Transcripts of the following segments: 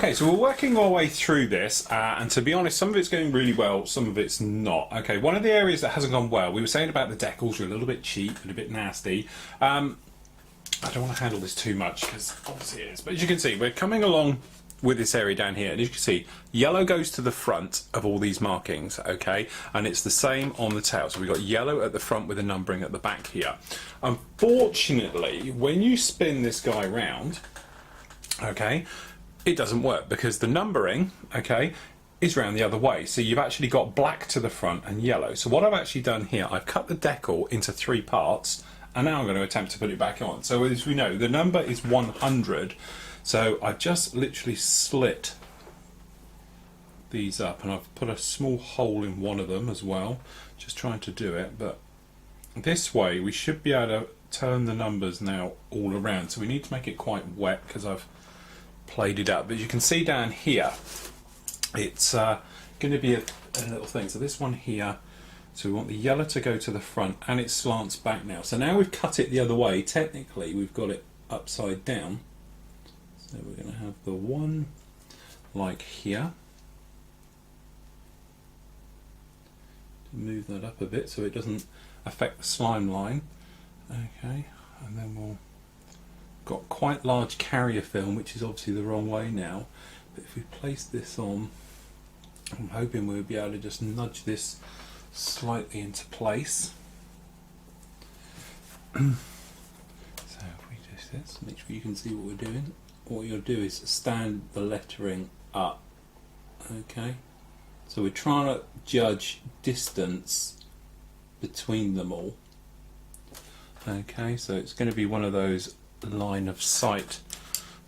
Okay, so we're working our way through this, and to be honest, some of it's going really well, some of it's not. Okay, one of the areas that hasn't gone well, we were saying about the decals are a little bit cheap and a bit nasty. I don't want to handle this too much, because obviously it is, but as you can see, we're coming along with this area down here, and as you can see, yellow goes to the front of all these markings, okay, and it's the same on the tail. So we've got yellow at the front with the numbering at the back here. Unfortunately, when you spin this guy round, okay, it doesn't work because the numbering, okay, is round the other way. So you've actually got black to the front and yellow. So what I've actually done here, I've cut the decal into 3 parts, and now I'm going to attempt to put it back on. So as we know, the number is 100. So I've just literally slit these up, and I've put a small hole in one of them as well, just trying to do it. But this way we should be able to turn the numbers now all around. So we need to make it quite wet because I've played it up, but you can see down here it's going to be a little thing. So this one here, so we want the yellow to go to the front, and it slants back now. So now we've cut it the other way, technically we've got it upside down. So we're going to have the one like here. Move that up a bit so it doesn't affect the slime line. Okay, and then we'll got quite large carrier film, which is obviously the wrong way now, but if we place this on, I'm hoping we'll be able to just nudge this slightly into place. So if we do this, make sure you can see what we're doing. What you'll do is stand the lettering up, okay, so we're trying to judge distance between them all. Okay, so it's going to be one of those line of sight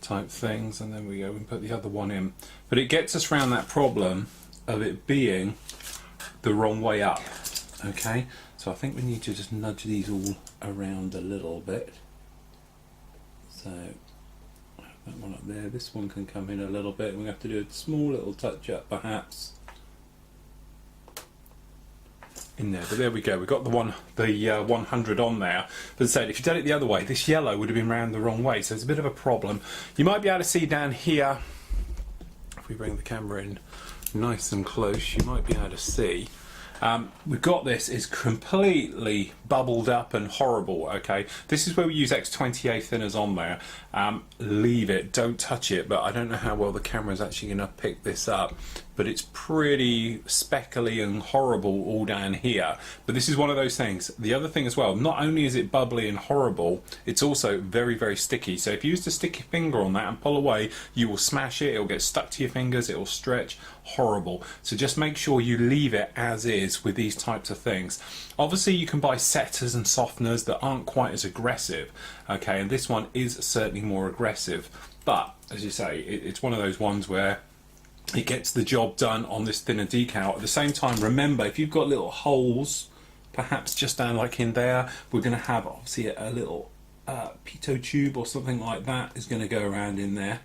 type things, and then we go and put the other one in, but it gets us around that problem of it being the wrong way up. Okay, so I think we need to just nudge these all around a little bit. So that one up there, this one can come in a little bit, we have to do a small little touch up perhaps in there, but there we go, we've got the 100 on there. But as I said, if you did it the other way, this yellow would have been round the wrong way, so it's a bit of a problem. You might be able to see down here, if we bring the camera in nice and close, you might be able to see we've got this is completely bubbled up and horrible. Okay, this is where we use X28 thinners on there. Leave it, don't touch it, but I don't know how well the camera is actually going to pick this up, but it's pretty speckly and horrible all down here. But this is one of those things. The other thing as well, not only is it bubbly and horrible, it's also very, very sticky. So if you used to stick your finger on that and pull away, you will smash it, it'll get stuck to your fingers, it will stretch, horrible. So just make sure you leave it as is with these types of things. Obviously you can buy setters and softeners that aren't quite as aggressive, okay, and this one is certainly more aggressive, but as you say, it's one of those ones where it gets the job done on this thinner decal. At the same time, remember, if you've got little holes, perhaps just down like in there, we're going to have obviously a little pitot tube or something like that is going to go around in there.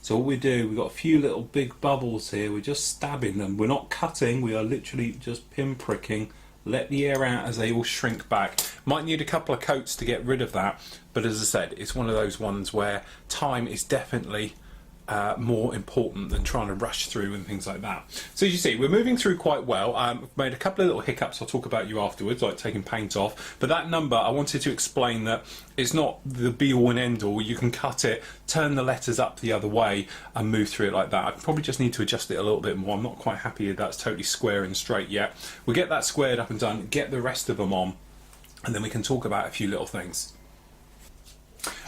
So what we do, we've got a few little big bubbles here, we're just stabbing them, we're not cutting, we are literally just pinpricking. Let the air out as they all shrink back. Might need a couple of coats to get rid of that, but as I said, it's one of those ones where time is definitely more important than trying to rush through and things like that. So as you see, we're moving through quite well. We've made a couple of little hiccups I'll talk about you afterwards, like taking paint off, but that number, I wanted to explain that it's not the be all and end all. You can cut it, turn the letters up the other way and move through it like that. I probably just need to adjust it a little bit more. I'm not quite happy that's totally square and straight yet. We'll get that squared up and done, get the rest of them on, and then we can talk about a few little things.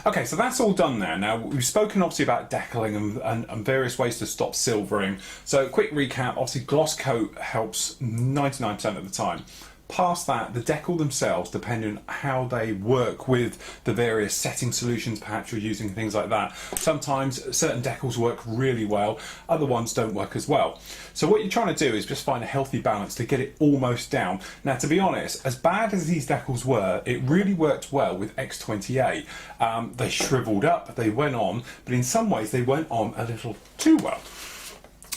Okay, so that's all done there. Now, we've spoken obviously about decaling and various ways to stop silvering. So, quick recap, obviously gloss coat helps 99% of the time. Past that, the decal themselves, depending on how they work with the various setting solutions perhaps you're using, things like that. Sometimes certain decals work really well, other ones don't work as well. So what you're trying to do is just find a healthy balance to get it almost down. Now, to be honest, as bad as these decals were, it really worked well with X28. They shriveled up, they went on, but in some ways they went on a little too well.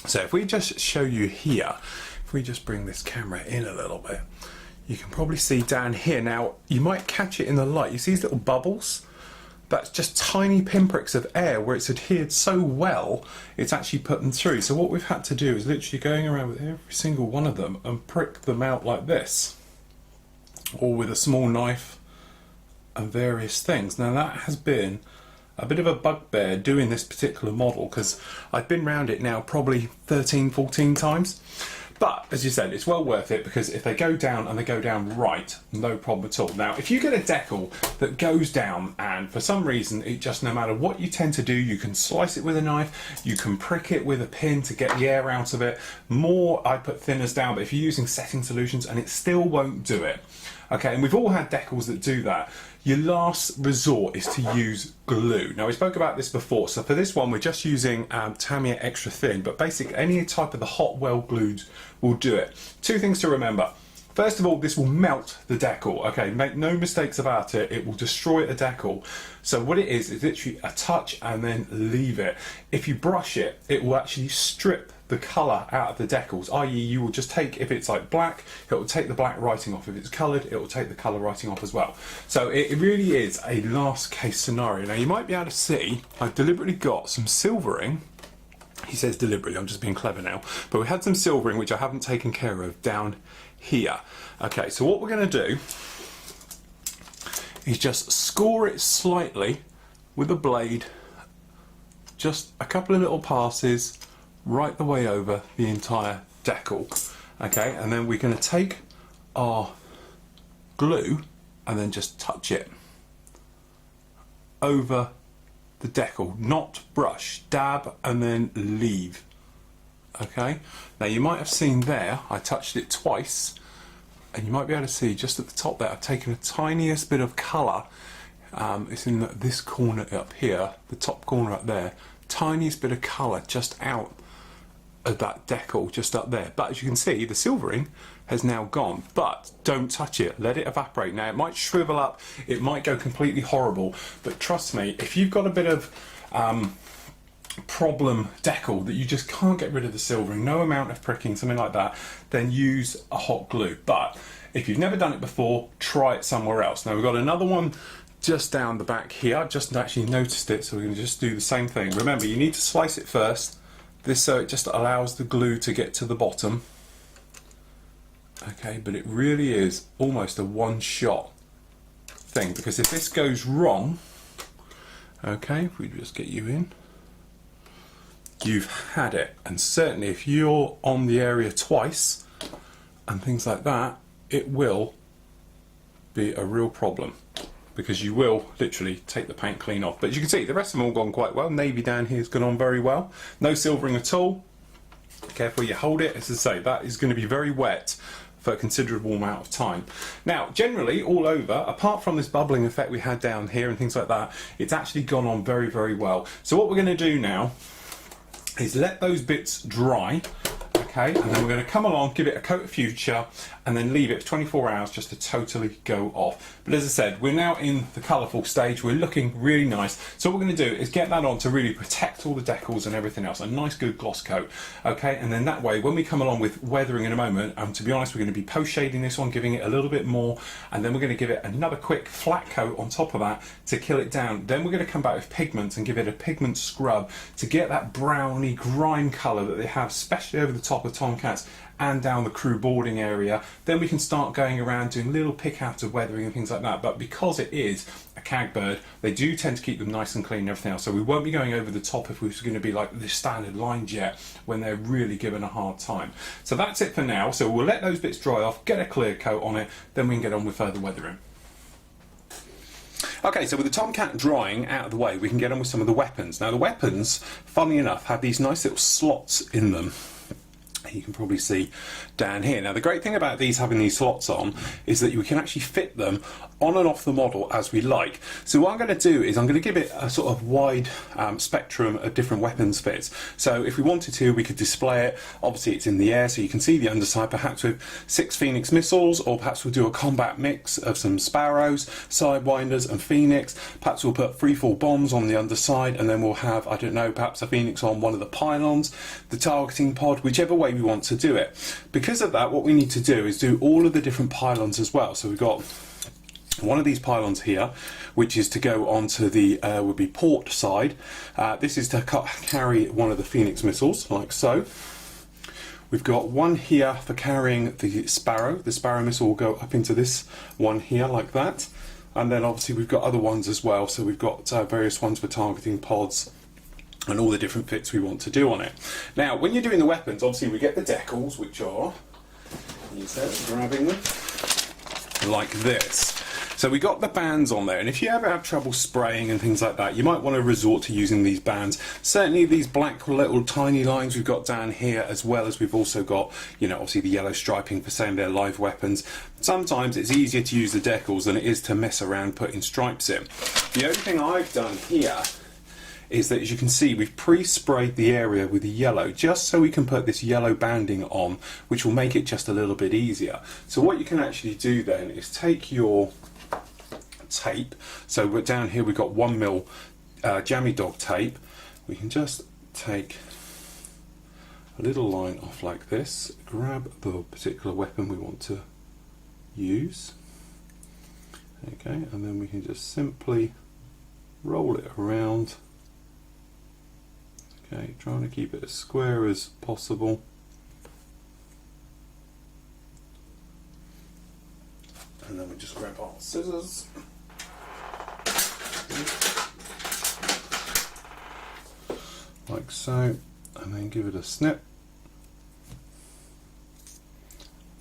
So if we just show you here, if we just bring this camera in a little bit, you can probably see down here. Now, you might catch it in the light. You see these little bubbles? that's just tiny pinpricks of air where it's adhered so well, it's actually put them through. So what we've had to do is literally going around with every single one of them and prick them out like this, or with a small knife and various things. Now that has been a bit of a bugbear doing this particular model, because I've been around it now probably 13, 14 times. But, as you said, it's well worth it, because if they go down and they go down right, no problem at all. Now, if you get a decal that goes down and for some reason it just, no matter what you tend to do, you can slice it with a knife, you can prick it with a pin to get the air out of it. I put thinners down, but if you're using setting solutions and it still won't do it. Okay, and we've all had decals that do that. Your last resort is to use glue. Now, we spoke about this before, so for this one we're just using Tamiya Extra Thin, but basically any type of the hot weld glues will do it. Two things to remember. First of all, this will melt the decal, okay? Make no mistakes about it, it will destroy a decal. So what it is literally a touch and then leave it. If you brush it, it will actually strip the colour out of the decals, i.e. you will just take, if it's like black, it will take the black writing off. If it's coloured, it will take the colour writing off as well. So it really is a last case scenario. Now you might be able to see, I've deliberately got some silvering. He says deliberately, I'm just being clever now. But we had some silvering which I haven't taken care of down here. Okay, so what we're going to do is just score it slightly with a blade, just a couple of little passes right the way over the entire decal. Okay, and then we're going to take our glue and then just touch it over the decal, not brush, dab and then leave. Okay, now you might have seen there I touched it twice, and you might be able to see just at the top there I've taken the tiniest bit of colour. It's in this corner up here, the top corner up there, tiniest bit of colour just out of that decal just up there. But as you can see, the silvering has now gone, but don't touch it, let it evaporate. Now it might shrivel up, it might go completely horrible, but trust me, if you've got a bit of problem decal that you just can't get rid of the silvering, no amount of pricking, something like that, then use a hot glue. But if you've never done it before, try it somewhere else. Now we've got another one just down the back here. I've just actually noticed it, so we're going to just do the same thing. Remember, you need to slice it first, this so it just allows the glue to get to the bottom. Okay, but it really is almost a one-shot thing, because if this goes wrong, okay, if we just get you in, you've had it. And certainly if you're on the area twice and things like that, it will be a real problem, because you will literally take the paint clean off. But as you can see, the rest of them all gone quite well. Navy down here has gone on very well. No silvering at all. Careful you hold it. As I say, that is going to be very wet for a considerable amount of time. Now, generally, all over, apart from this bubbling effect we had down here and things like that, it's actually gone on very, very well. So what we're going to do now is let those bits dry. Okay, and then we're going to come along, give it a coat of fuchsia, and then leave it for 24 hours just to totally go off. But as I said, we're now in the colourful stage, we're looking really nice. So what we're going to do is get that on to really protect all the decals and everything else, a nice good gloss coat. Okay, and then that way, when we come along with weathering in a moment, to be honest, we're going to be post shading this one, giving it a little bit more, and then we're going to give it another quick flat coat on top of that to kill it down. Then we're going to come back with pigments and give it a pigment scrub to get that browny grime colour that they have, especially over the top of Tomcats and down the crew boarding area. Then we can start going around doing little pick out of weathering and things like that. But because it is a cag bird, they do tend to keep them nice and clean and everything else. So we won't be going over the top if we're going to be like the standard line jet when they're really given a hard time. So that's it for now. So we'll let those bits dry off, get a clear coat on it, then we can get on with further weathering. Okay, so with the Tomcat drying out of the way, we can get on with some of the weapons. Now the weapons, funnily enough, have these nice little slots in them. You can probably see down here. Now the great thing about these having these slots on is that we can actually fit them on and off the model as we like. So what I'm going to do is I'm going to give it a sort of wide spectrum of different weapons fits. So if we wanted to, we could display it. Obviously it's in the air, so you can see the underside, perhaps with 6 Phoenix missiles, or perhaps we'll do a combat mix of some Sparrows, Sidewinders and Phoenix. Perhaps we'll put freefall bombs on the underside, and then we'll have, I don't know, perhaps a Phoenix on one of the pylons, the targeting pod, whichever way we want to do it. Because of that, what we need to do is do all of the different pylons as well. So we've got one of these pylons here, which is to go onto the would be port side. This is to carry one of the Phoenix missiles, like so. We've got one here for carrying the Sparrow. The Sparrow missile will go up into this one here, like that. And then obviously we've got other ones as well. So we've got various ones for targeting pods and all the different fits we want to do on it. Now, when you're doing the weapons, obviously we get the decals, which are, you said, grabbing them like this. So we got the bands on there, and if you ever have trouble spraying and things like that, you might want to resort to using these bands. Certainly these black little tiny lines we've got down here, as well as we've also got, you know, obviously the yellow striping for saying they're live weapons. Sometimes it's easier to use the decals than it is to mess around putting stripes in. The only thing I've done here is that, as you can see, we've pre-sprayed the area with the yellow, just so we can put this yellow banding on, which will make it just a little bit easier. So what you can actually do then is take your tape. So we're down here, we've got 1mm jammy dog tape. We can just take a little line off like this, grab the particular weapon we want to use, okay, and then we can just simply roll it around, okay, trying to keep it as square as possible. And then we just grab our scissors, like so, and then give it a snip,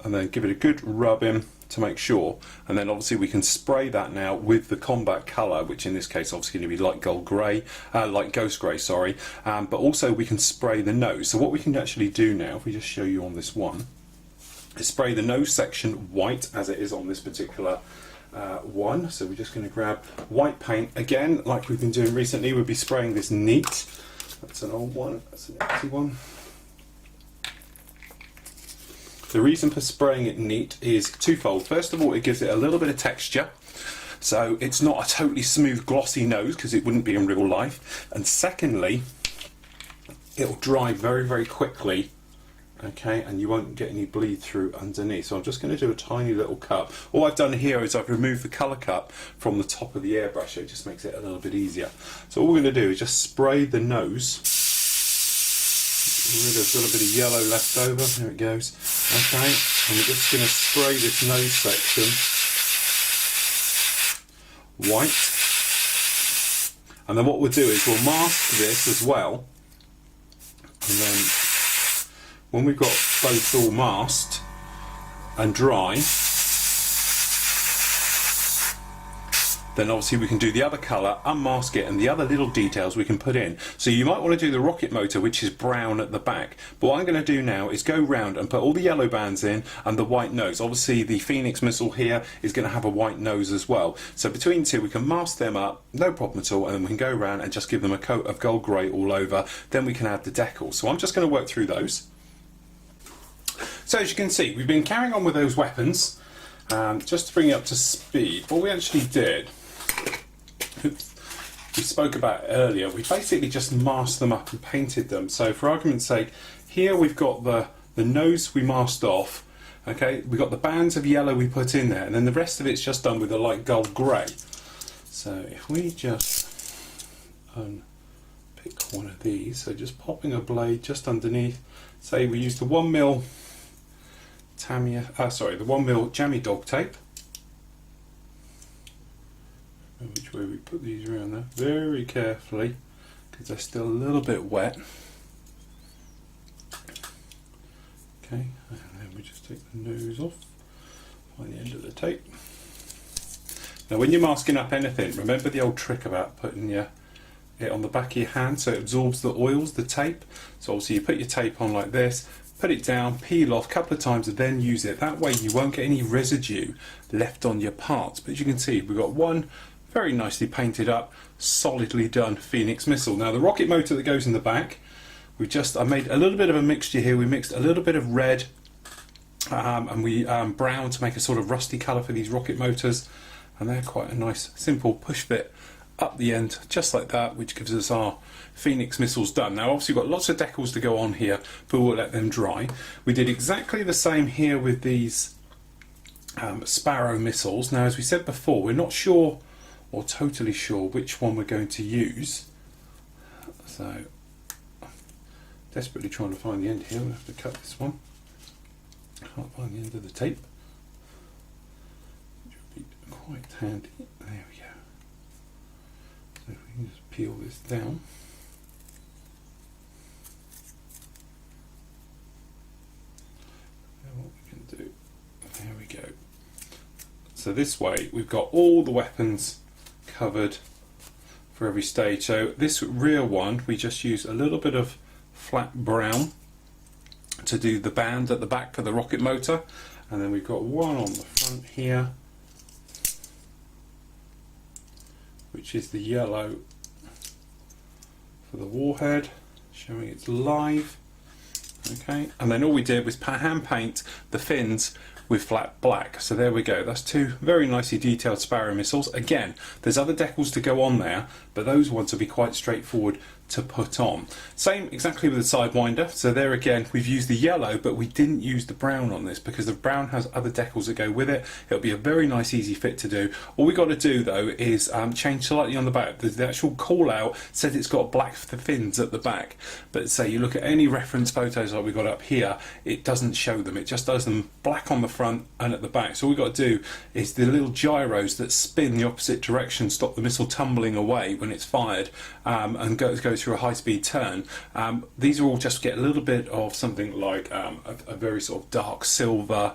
and then give it a good rub in to make sure, and then obviously we can spray that now with the combat colour, which in this case obviously going to be light gold grey, light ghost grey, sorry, but also we can spray the nose. So what we can actually do now, if we just show you on this one, is spray the nose section white as it is on this particular one. So we're just going to grab white paint again, like we've been doing recently. We'll be spraying this neat. That's an old one, that's an empty one. The reason for spraying it neat is twofold. First of all, it gives it a little bit of texture, so it's not a totally smooth glossy nose, because it wouldn't be in real life. And secondly, it'll dry very, very quickly, okay, and you won't get any bleed through underneath. So I'm just going to do a tiny little cut. All I've done here is I've removed the colour cup from the top of the airbrush. It just makes it a little bit easier. So all we're going to do is just spray the nose. There's a little bit of yellow left over. There it goes. Okay, and we're just going to spray this nose section white. And then what we'll do is we'll mask this as well. And then when we've got both all masked and dry, then obviously we can do the other colour, unmask it, and the other little details we can put in. So you might want to do the rocket motor, which is brown at the back. But what I'm going to do now is go round and put all the yellow bands in and the white nose. Obviously the Phoenix missile here is going to have a white nose as well. So between the two we can mask them up, no problem at all, and then we can go around and just give them a coat of gold grey all over. Then we can add the decals. So I'm just going to work through those. So as you can see, we've been carrying on with those weapons. Just to bring it up to speed, what we actually did, we spoke about earlier, we basically just masked them up and painted them. So for argument's sake, here we've got the nose we masked off, okay, we've got the bands of yellow we put in there, and then the rest of it's just done with a light gold grey. So if we just pick one of these, so just popping a blade just underneath, say we used the 1mm the 1mm jammy dog tape. Which way we put these around there, very carefully, because they're still a little bit wet. Okay, and then we just take the nose off by the end of the tape. Now when you're masking up anything, remember the old trick about putting it on the back of your hand so it absorbs the oils, the tape. So obviously you put your tape on like this, put it down, peel off a couple of times and then use it. That way you won't get any residue left on your parts. But as you can see, we've got one very nicely painted up, solidly done Phoenix missile. Now the rocket motor that goes in the back, I made a little bit of a mixture here. We mixed a little bit of red and we brown to make a sort of rusty colour for these rocket motors, and they're quite a nice simple push fit up the end, just like that, which gives us our Phoenix missiles done. Now obviously we've got lots of decals to go on here, but we'll let them dry. We did exactly the same here with these Sparrow missiles. Now, as we said before, we're not sure or totally sure which one we're going to use. So, I'm desperately trying to find the end here. We'll have to cut this one. Can't find the end of the tape. Which would be quite handy. There we go. So if we can just peel this down. Now what we can do, there we go. So this way we've got all the weapons covered for every stage. So this rear one, we just use a little bit of flat brown to do the band at the back for the rocket motor, and then we've got one on the front here which is the yellow for the warhead, showing it's live. Okay, and then all we did was hand paint the fins with flat black. So there we go, that's two very nicely detailed Sparrow missiles. Again, there's other decals to go on there, but those ones will be quite straightforward to put on. Same exactly with the Sidewinder. So there again, we've used the yellow, but we didn't use the brown on this because the brown has other decals that go with it. It'll be a very nice, easy fit to do. All we got to do though is change slightly on the back. The actual call out says it's got black fins at the back, but say you look at any reference photos like we got up here, it doesn't show them. It just does them black on the front and at the back. So all we got to do is the little gyros that spin the opposite direction, stop the missile tumbling away when it's fired, and go through a high-speed turn. These are all just get a little bit of something like a very sort of dark silver,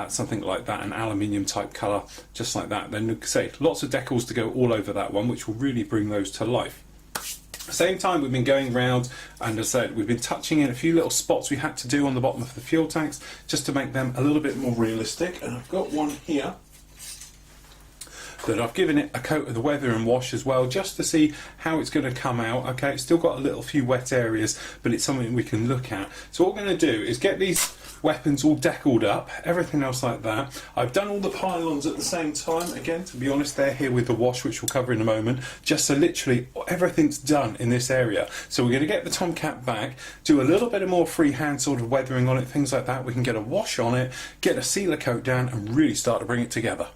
something like that, an aluminium type colour, just like that. Then say lots of decals to go all over that one, which will really bring those to life. At the same time, we've been going around, and as I said, we've been touching in a few little spots we had to do on the bottom of the fuel tanks just to make them a little bit more realistic. And I've got one here that I've given it a coat of the weather and wash as well, just to see how it's going to come out. Okay, it's still got a little few wet areas, but it's something we can look at. So what we're going to do is get these weapons all deckled up, everything else like that. I've done all the pylons at the same time. Again, to be honest, they're here with the wash, which we'll cover in a moment, just so literally everything's done in this area. So we're going to get the Tomcat back, do a little bit of more freehand sort of weathering on it, things like that. We can get a wash on it, get a sealer coat down, and really start to bring it together.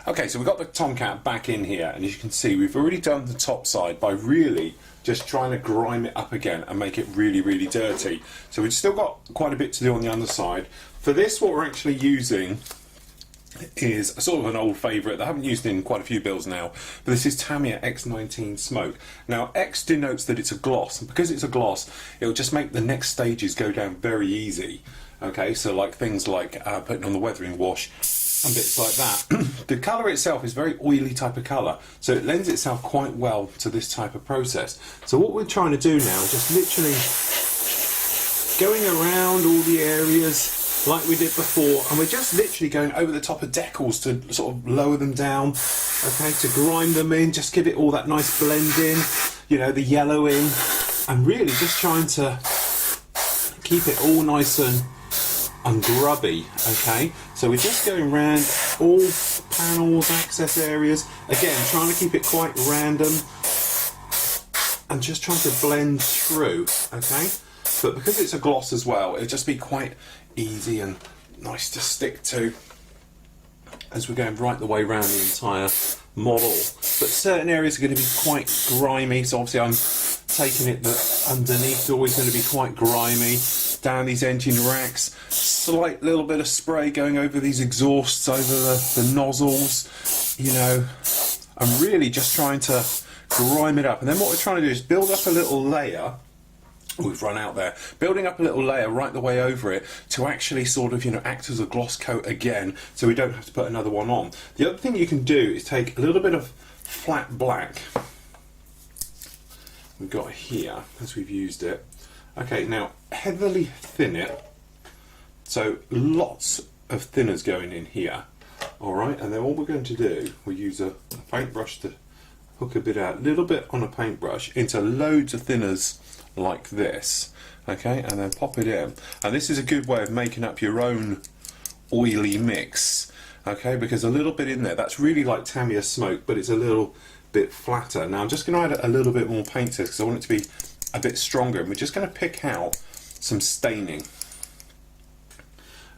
Okay, so we've got the Tomcat back in here, and as you can see, we've already done the top side by really just trying to grime it up again and make it really, really dirty. So we've still got quite a bit to do on the underside. For this, what we're actually using is a sort of an old favourite that I haven't used in quite a few builds now, but this is Tamiya X19 Smoke. Now, X denotes that it's a gloss, and because it's a gloss, it'll just make the next stages go down very easy. Okay, so like things like putting on the weathering wash and bits like that. The colour itself is very oily type of colour, so it lends itself quite well to this type of process. So what we're trying to do now is just literally going around all the areas like we did before, and we're just literally going over the top of decals to sort of lower them down, okay, to grime them in, just give it all that nice blend in, you know, the yellowing, and really just trying to keep it all nice and grubby. Okay, so we're just going around all panels, access areas, again trying to keep it quite random and just trying to blend through. Okay, but because it's a gloss as well, it'll just be quite easy and nice to stick to as we're going right the way around the entire model. But certain areas are going to be quite grimy, so obviously I'm taking it that underneath is always going to be quite grimy. Down these engine racks, slight little bit of spray going over these exhausts, over the nozzles, you know. I'm really just trying to grime it up, and then what we're trying to do is build up a little layer. We've run out there, building up a little layer right the way over it to actually sort of, you know, act as a gloss coat again, so we don't have to put another one on. The other thing you can do is take a little bit of flat black we've got here, as we've used it. Okay, now heavily thin it, so lots of thinners going in here. Alright, and then what we're going to do, we'll use a paintbrush to hook a bit out, a little bit on a paintbrush into loads of thinners like this. Okay, and then pop it in. And this is a good way of making up your own oily mix. Okay, because a little bit in there, that's really like Tamiya Smoke, but it's a little bit flatter. Now I'm just going to add a little bit more paint to this because I want it to be a bit stronger, and we're just going to pick out some staining.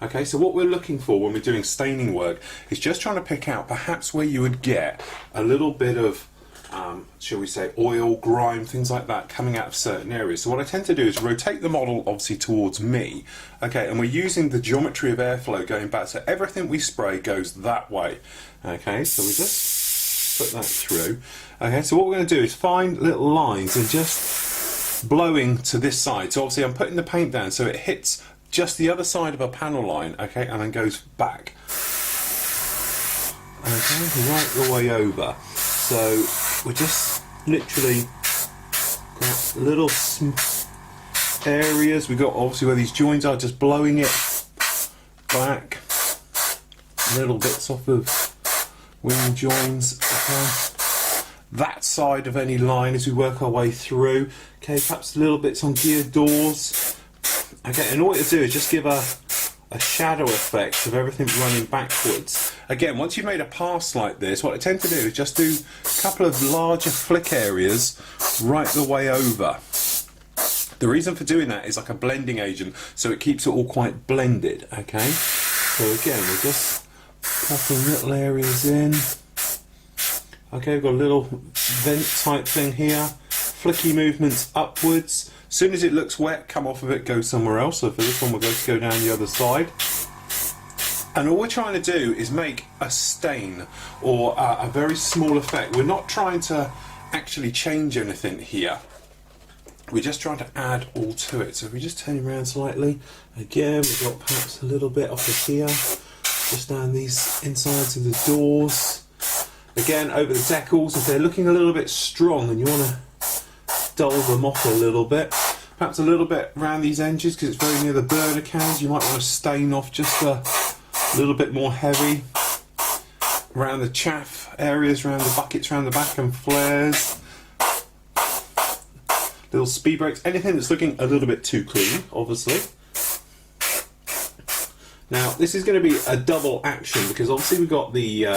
Okay, so what we're looking for when we're doing staining work is just trying to pick out perhaps where you would get a little bit of, shall we say, oil, grime, things like that coming out of certain areas. So what I tend to do is rotate the model obviously towards me, okay, and we're using the geometry of airflow going back, so everything we spray goes that way. Okay, so we just put that through. Okay, so what we're going to do is find little lines and just blowing to this side. So obviously I'm putting the paint down so it hits just the other side of a panel line, okay, and then goes back. Okay, right the way over. So we're just literally got little areas. We've got obviously where these joins are, just blowing it back. Little bits off of wing joins. Okay. That side of any line as we work our way through. Okay, perhaps little bits on gear doors. Okay, and all you do is just give a shadow effect of everything running backwards. Again, once you've made a pass like this, what I tend to do is just do a couple of larger flick areas right the way over. The reason for doing that is like a blending agent, so it keeps it all quite blended, okay? So again, we're just popping little areas in. Okay, we've got a little vent type thing here. Flicky movements upwards. As soon as it looks wet, come off of it, go somewhere else. So for this one, we're going to go down the other side. And all we're trying to do is make a stain or a very small effect. We're not trying to actually change anything here. We're just trying to add all to it. So if we just turn it around slightly, again, we've got perhaps a little bit off of here, just down these insides of the doors. Again, over the decals, if they're looking a little bit strong and you want to dull them off a little bit, perhaps a little bit around these edges because it's very near the burner cans, you might want to stain off just a little bit more heavy around the chaff areas, around the buckets around the back and flares, little speed brakes, anything that's looking a little bit too clean, obviously. Now this is going to be a double action because obviously we've got the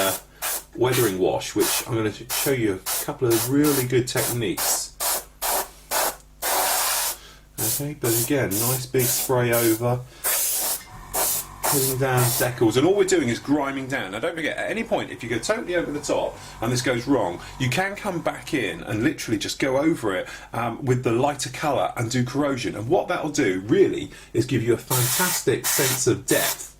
weathering wash, which I'm going to show you a couple of really good techniques. Okay, but again, nice big spray over, putting down decals, and all we're doing is griming down. Now don't forget, at any point, if you go totally over the top and this goes wrong, you can come back in and literally just go over it with the lighter colour and do corrosion. And what that'll do, really, is give you a fantastic sense of depth.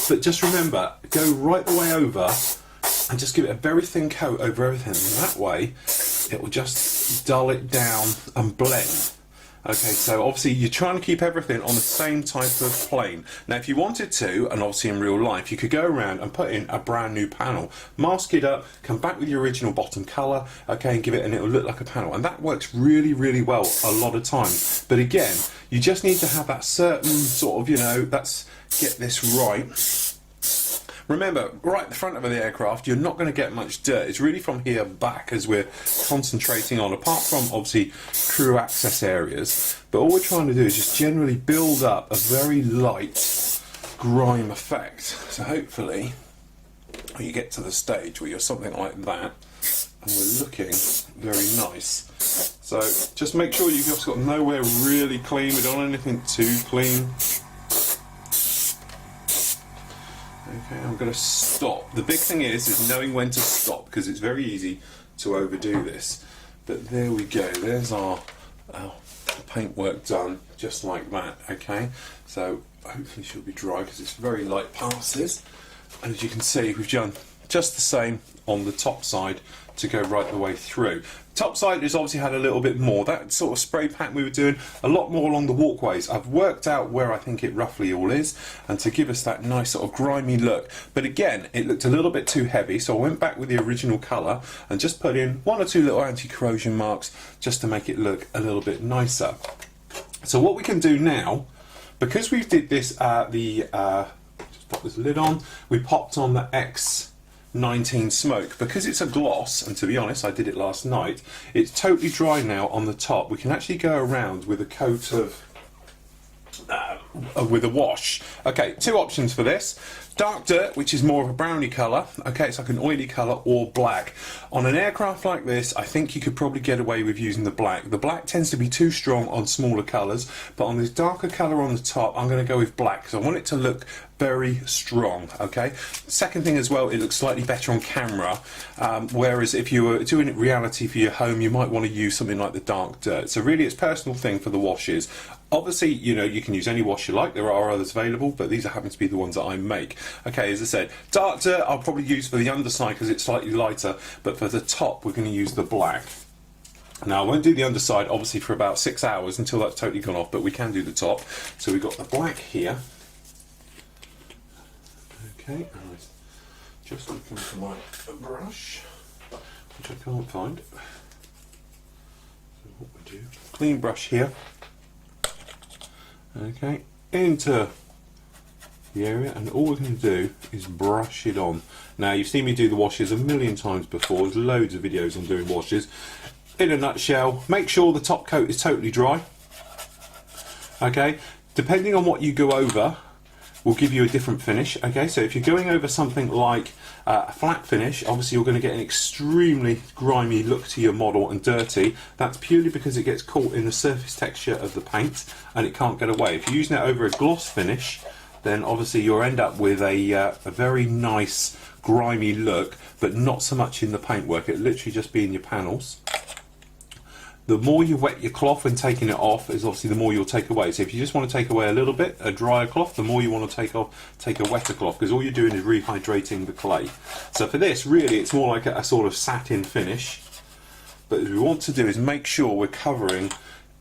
But just remember, go right the way over and just give it a very thin coat over everything. And that way, it will just dull it down and blend. Okay, so obviously you're trying to keep everything on the same type of plane. Now if you wanted to, and obviously in real life, you could go around and put in a brand new panel, mask it up, come back with your original bottom colour, okay, and give it, and it'll look like a panel. And that works really, really well a lot of times. But again, you just need to have that certain sort of, you know, get this right. Remember, right at the front of the aircraft, you're not going to get much dirt. It's really from here back as we're concentrating on, apart from obviously crew access areas. But all we're trying to do is just generally build up a very light grime effect. So hopefully you get to the stage where you're something like that and we're looking very nice. So just make sure you've just got nowhere really clean. We don't want anything too clean. Okay, I'm going to stop. The big thing is knowing when to stop, because it's very easy to overdo this. But there we go. There's our paintwork done, just like that. Okay, so hopefully she'll be dry because it's very light passes. And as you can see, we've done just the same on the top side to go right the way through. Top side has obviously had a little bit more. That sort of spray pattern we were doing, a lot more along the walkways. I've worked out where I think it roughly all is, and to give us that nice sort of grimy look. But again, it looked a little bit too heavy, so I went back with the original colour and just put in one or two little anti-corrosion marks just to make it look a little bit nicer. So what we can do now, because we did this just pop this lid on, we popped on the X19 smoke. Because it's a gloss, and to be honest I did it last night, it's totally dry now on the top. We can actually go around with a coat of with a wash. Okay, two options for this. Dark dirt, which is more of a browny colour, okay, it's like an oily colour, or black. On an aircraft like this, I think you could probably get away with using the black. The black tends to be too strong on smaller colours, but on this darker colour on the top, I'm going to go with black, because I want it to look very strong, okay? Second thing as well, it looks slightly better on camera, whereas if you were doing it reality for your home, you might want to use something like the dark dirt. So really, it's a personal thing for the washes. Obviously, you know, you can use any wash you like. There are others available, but these happen to be the ones that I make. Okay, as I said, dark dirt I'll probably use for the underside because it's slightly lighter, but for the top we're going to use the black. Now I won't do the underside obviously for about 6 hours until that's totally gone off, but we can do the top. So we've got the black here. Okay, and I'm just looking for my brush, which I can't find. So what we do, clean brush here. Okay, into the area, and all we're going to do is brush it on. Now you've seen me do the washes a million times before, there's loads of videos on doing washes. In a nutshell, make sure the top coat is totally dry. Okay, depending on what you go over will give you a different finish. Okay, so if you're going over something like a flat finish, obviously you're going to get an extremely grimy look to your model and dirty. That's purely because it gets caught in the surface texture of the paint and it can't get away. If you're using it over a gloss finish, then obviously you'll end up with a very nice grimy look, but not so much in the paintwork. It'll literally just be in your panels. The more you wet your cloth when taking it off is obviously the more you'll take away. So if you just want to take away a little bit, a drier cloth, the more you want to take a wetter cloth, because all you're doing is rehydrating the clay. So for this, really, it's more like a sort of satin finish. But what we want to do is make sure we're covering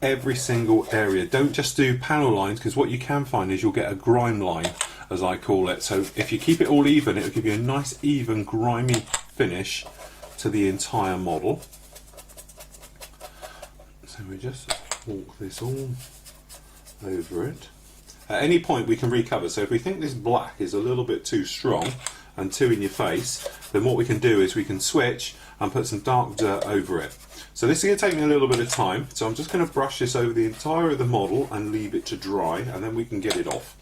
every single area. Don't just do panel lines, because what you can find is you'll get a grime line, as I call it. So if you keep it all even, it'll give you a nice, even, grimy finish to the entire model. So we just walk this all over it. At any point we can recover. So if we think this black is a little bit too strong and too in your face, then what we can do is we can switch and put some dark dirt over it. So this is going to take me a little bit of time, so I'm just going to brush this over the entire of the model and leave it to dry, and then we can get it off.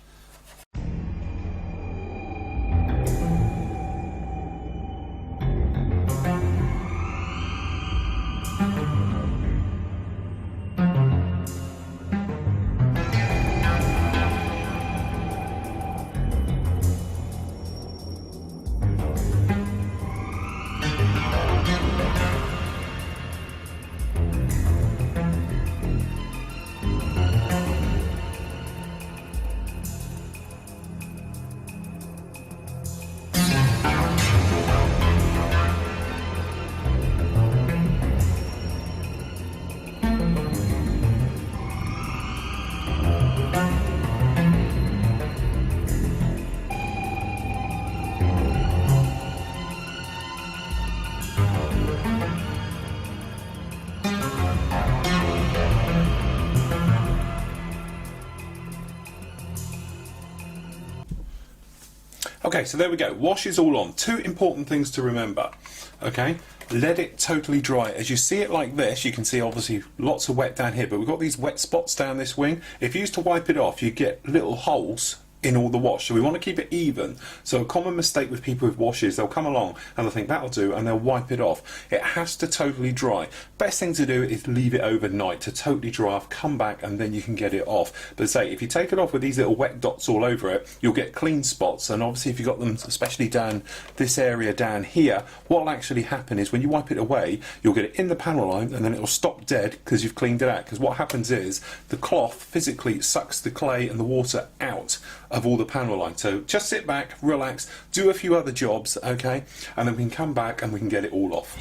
Okay, so there we go. Wash is all on. Two important things to remember. Okay, let it totally dry. As you see it like this, you can see obviously lots of wet down here, but we've got these wet spots down this wing. If you used to wipe it off, you get little holes in all the wash, so we want to keep it even. So a common mistake with people with washes, they'll come along and they'll think that'll do and they'll wipe it off. It has to totally dry. Best thing to do is leave it overnight to totally dry off, come back, and then you can get it off. But say if you take it off with these little wet dots all over it, you'll get clean spots, and obviously if you've got them especially down this area down here, what will actually happen is when you wipe it away, you'll get it in the panel line and then it'll stop dead because you've cleaned it out. Because what happens is the cloth physically sucks the clay and the water out of all the panel line. So just sit back, relax, do a few other jobs, okay, and then we can come back and we can get it all off.